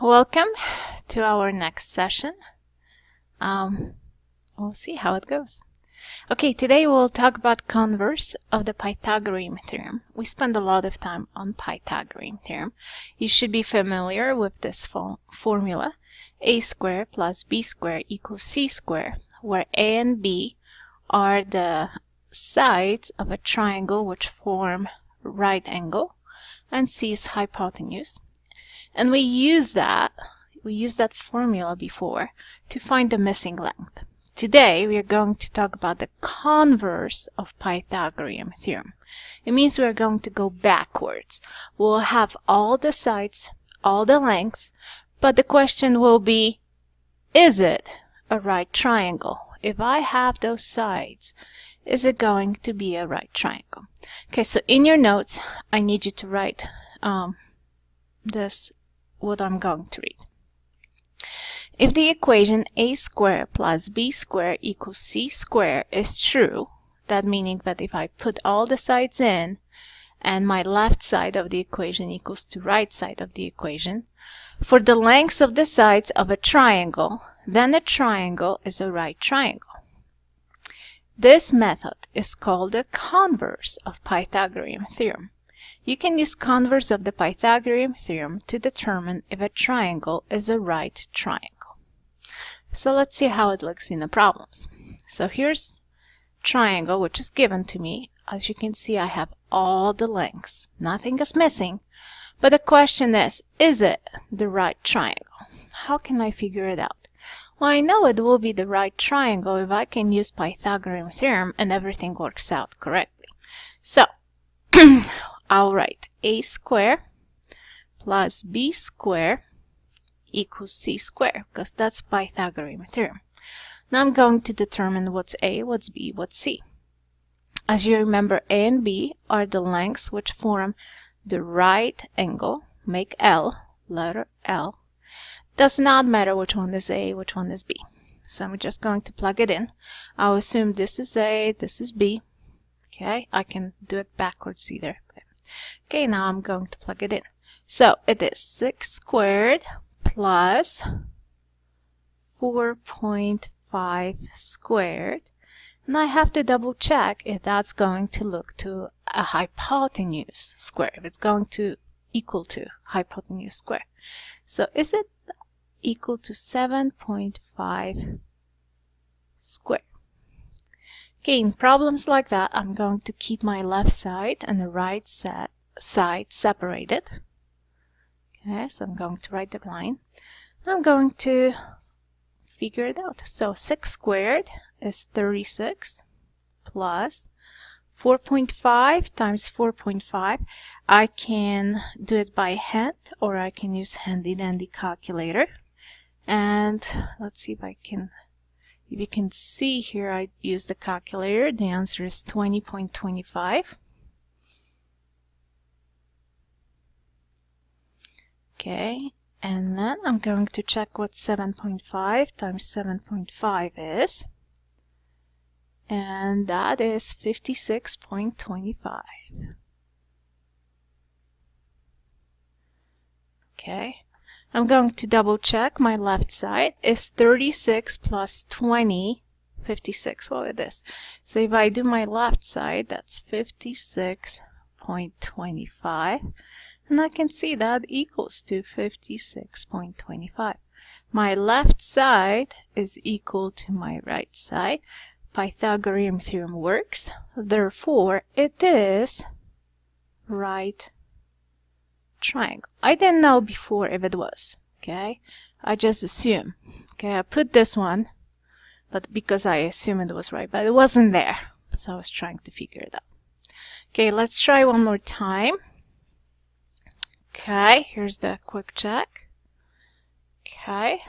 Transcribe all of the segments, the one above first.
welcome to our next session. We'll see how it goes. Okay, today we'll talk about converse of the Pythagorean theorem. We spend a lot of time on Pythagorean theorem. You should be familiar with this formula. A squared plus b squared equals c squared, where a and b are the sides of a triangle which form right angle, and c is hypotenuse. And we used that formula before to find the missing length. Today we are going to talk about the converse of Pythagorean theorem. It means we are going to go backwards. We'll have all the sides, all the lengths, but the question will be, is it a right triangle? If I have those sides, is it going to be a right triangle? Okay, so in your notes, I need you to write what I'm going to read. If the equation a squared plus b squared equals c squared is true, that meaning that if I put all the sides in and my left side of the equation equals to right side of the equation, for the lengths of the sides of a triangle, then the triangle is a right triangle. This method is called the converse of Pythagorean theorem. You can use converse of the Pythagorean theorem to determine if a triangle is a right triangle. So let's see how it looks in the problems. So here's triangle which is given to me. As you can see, I have all the lengths. Nothing is missing. But the question is it the right triangle? How can I figure it out? Well, I know it will be the right triangle if I can use Pythagorean theorem and everything works out correctly. So I'll write a squared plus b squared equals c squared, because that's Pythagorean theorem. Now I'm going to determine what's a, what's b, what's c. As you remember, a and b are the lengths which form the right angle, make L, letter L. Does not matter which one is a, which one is b. So I'm just going to plug it in. I'll assume this is a, this is b. Okay, I can do it backwards either. Okay, now I'm going to plug it in. So it is 6 squared plus 4.5 squared. And I have to double check if that's going to look to a hypotenuse square, if it's going to equal to hypotenuse square. So is it equal to 7.5 squared? Okay, in problems like that, I'm going to keep my left side and the right side separated. Okay, so I'm going to write the line. I'm going to figure it out. So 6 squared is 36 plus 4.5 times 4.5. I can do it by hand or I can use handy dandy calculator. And let's see if I can... If you can see here, I use the calculator. The answer is 20.25. Okay, and then I'm going to check what 7.5 times 7.5 is. And that is 56.25. Okay. I'm going to double check my left side is 36 plus 20, 56, well it is. So if I do my left side, that's 56.25, and I can see that equals to 56.25. My left side is equal to my right side. Pythagorean theorem works, therefore it is right triangle. I didn't know before if it was, okay? I just assume. Okay, I put this one, but because I assumed it was right, but it wasn't there. So I was trying to figure it out. Okay, let's try one more time. Okay, here's the quick check. Okay.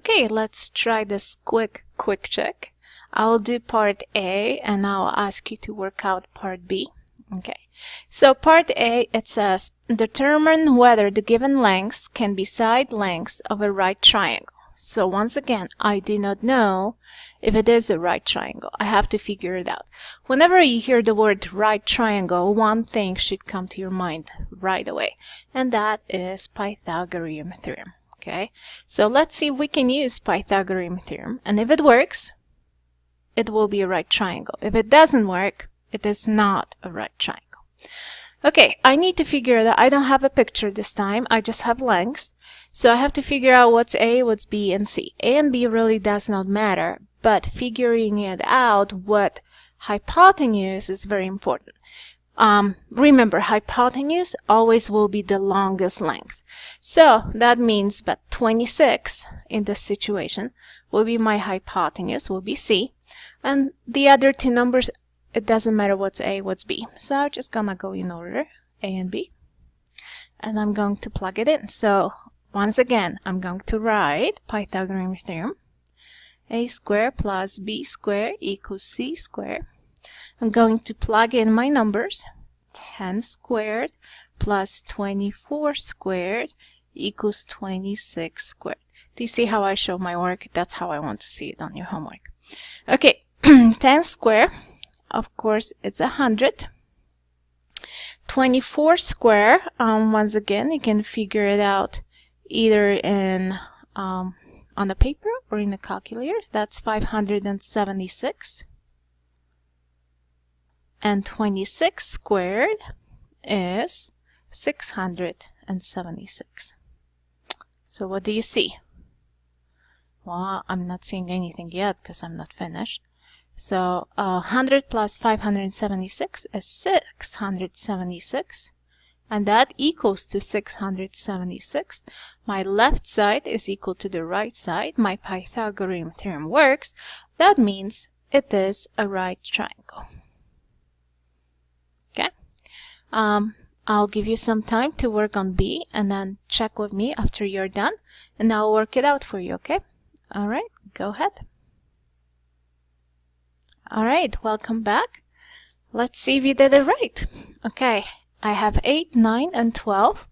Okay, let's try this quick check. I'll do part A and I'll ask you to work out part B. Okay. So part A, it says, determine whether the given lengths can be side lengths of a right triangle. So once again, I do not know if it is a right triangle. I have to figure it out. Whenever you hear the word right triangle, one thing should come to your mind right away, and that is Pythagorean theorem. Okay, so let's see if we can use Pythagorean theorem, and if it works, it will be a right triangle. If it doesn't work, it is not a right triangle. Okay, I need to figure that I don't have a picture this time, I just have lengths. So I have to figure out what's A, what's B, and C. A and B really does not matter, but figuring it out what hypotenuse is very important. Remember, hypotenuse always will be the longest length. So that means that 26 in this situation will be my hypotenuse, will be C. And the other two numbers, it doesn't matter what's A, what's B. So I'm just gonna go in order, A and B. And I'm going to plug it in. So once again, I'm going to write Pythagorean theorem. A squared plus B squared equals C squared. I'm going to plug in my numbers. 10 squared plus 24 squared equals 26 squared. Do you see how I show my work? That's how I want to see it on your homework. Okay, 10 squared, of course, it's 100. 24 squared, once again, you can figure it out either in on the paper or in the calculator. That's 576. And 26 squared is 676. So what do you see? Well, I'm not seeing anything yet because I'm not finished. So 100 plus 576 is 676. And that equals to 676. My left side is equal to the right side. My Pythagorean theorem works. That means it is a right triangle. Okay. I'll give you some time to work on B and then check with me after you're done, and I'll work it out for you, okay? All right, go ahead. All right, welcome back. Let's see if you did it right. Okay, I have 8, 9, and 12.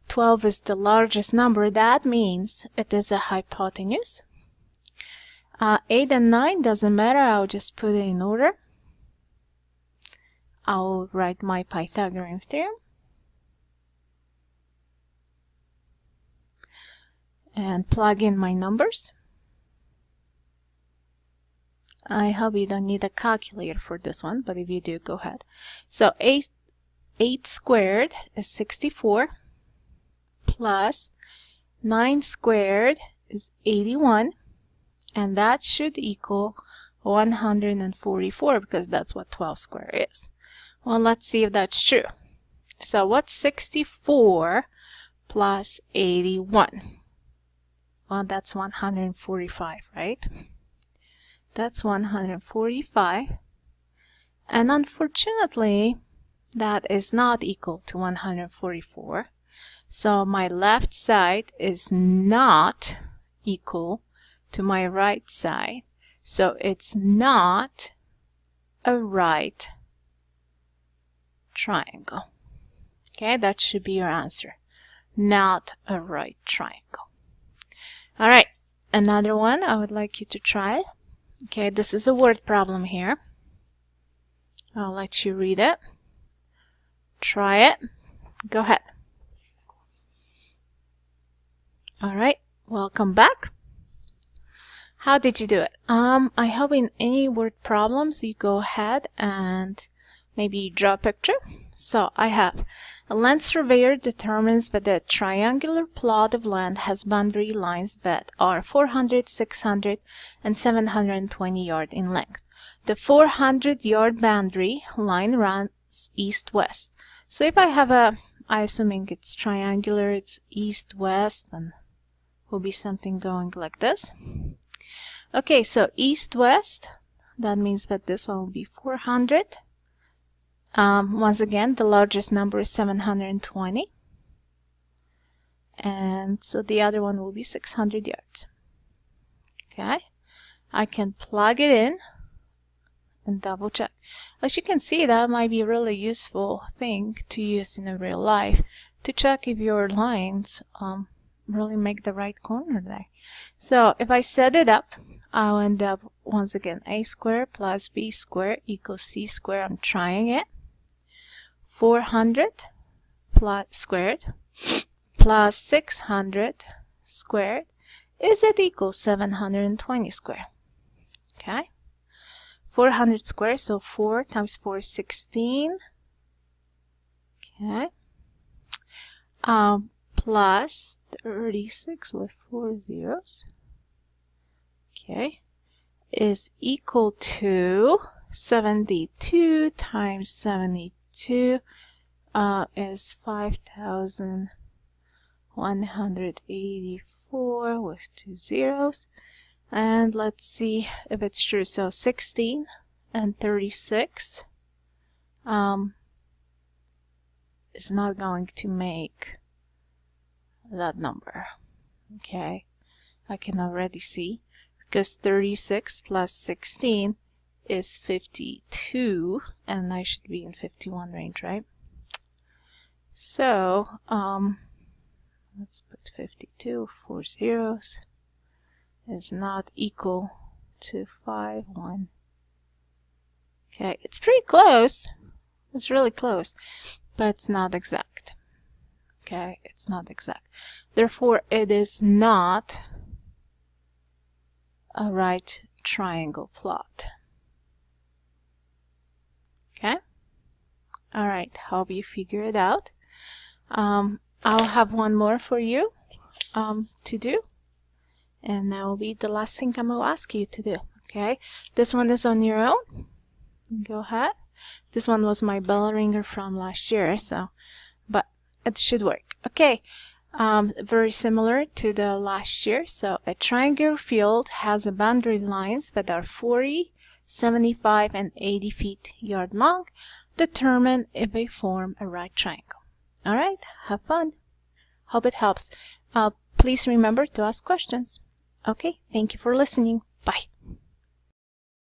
12 is the largest number. That means it is a hypotenuse. 8 and 9 doesn't matter. I'll just put it in order. I'll write my Pythagorean theorem. And plug in my numbers. I hope you don't need a calculator for this one, but if you do, go ahead. So 8 squared is 64, plus 9 squared is 81, and that should equal 144 because that's what 12 squared is. Well, let's see if that's true. So what's 64 plus 81? Well, that's 145, right? That's 145. And unfortunately, that is not equal to 144. So my left side is not equal to my right side. So it's not a right triangle. Okay, that should be your answer. Not a right triangle. All right, another one I would like you to try. Okay, this is a word problem here. I'll let you read it. Try it. Go ahead. All right, welcome back. How did you do it? I hope in any word problems you go ahead and maybe draw a picture. So I have a land surveyor determines that the triangular plot of land has boundary lines that are 400, 600, and 720 yards in length. The 400-yard boundary line runs east-west. So if I have I'm assuming it's triangular, it's east-west, and will be something going like this. Okay, so east-west, that means that this one will be 400. Once again, the largest number is 720. And so the other one will be 600 yards. Okay, I can plug it in and double check. As you can see, that might be a really useful thing to use in a real life to check if your lines really make the right corner there. So if I set it up, I'll end up, once again, a squared plus b squared equals c squared. I'm trying it. 400 plus squared plus 600 squared, is it equal 720 squared? Okay. 400 squared, so 4 times 4 is 16. Okay. Plus 36 with 4 zeros. Okay. Is equal to 72 times 72 is 5,184 with 2 zeros. And let's see if it's true. So 16 and 36 is not going to make that number. Okay, I can already see, because 36 plus 16 is 52, and I should be in 51 range, right? So let's put 52, 4 zeros, is not equal to 5, 1. Okay, it's pretty close. It's really close, but it's not exact. Okay, it's not exact. Therefore, it is not a right triangle plot. Okay? Alright, hope you figure it out. I'll have one more for you to do, and that will be the last thing I'm going to ask you to do. Okay? This one is on your own. Go ahead. This one was my bell ringer from last year, so, but it should work. Okay. Very similar to the last year. So a triangular field has a boundary lines that are 40, 75, and 80 feet yard long. Determine if they form a right triangle. Alright, have fun. Hope it helps. Please remember to ask questions. Okay, thank you for listening. Bye.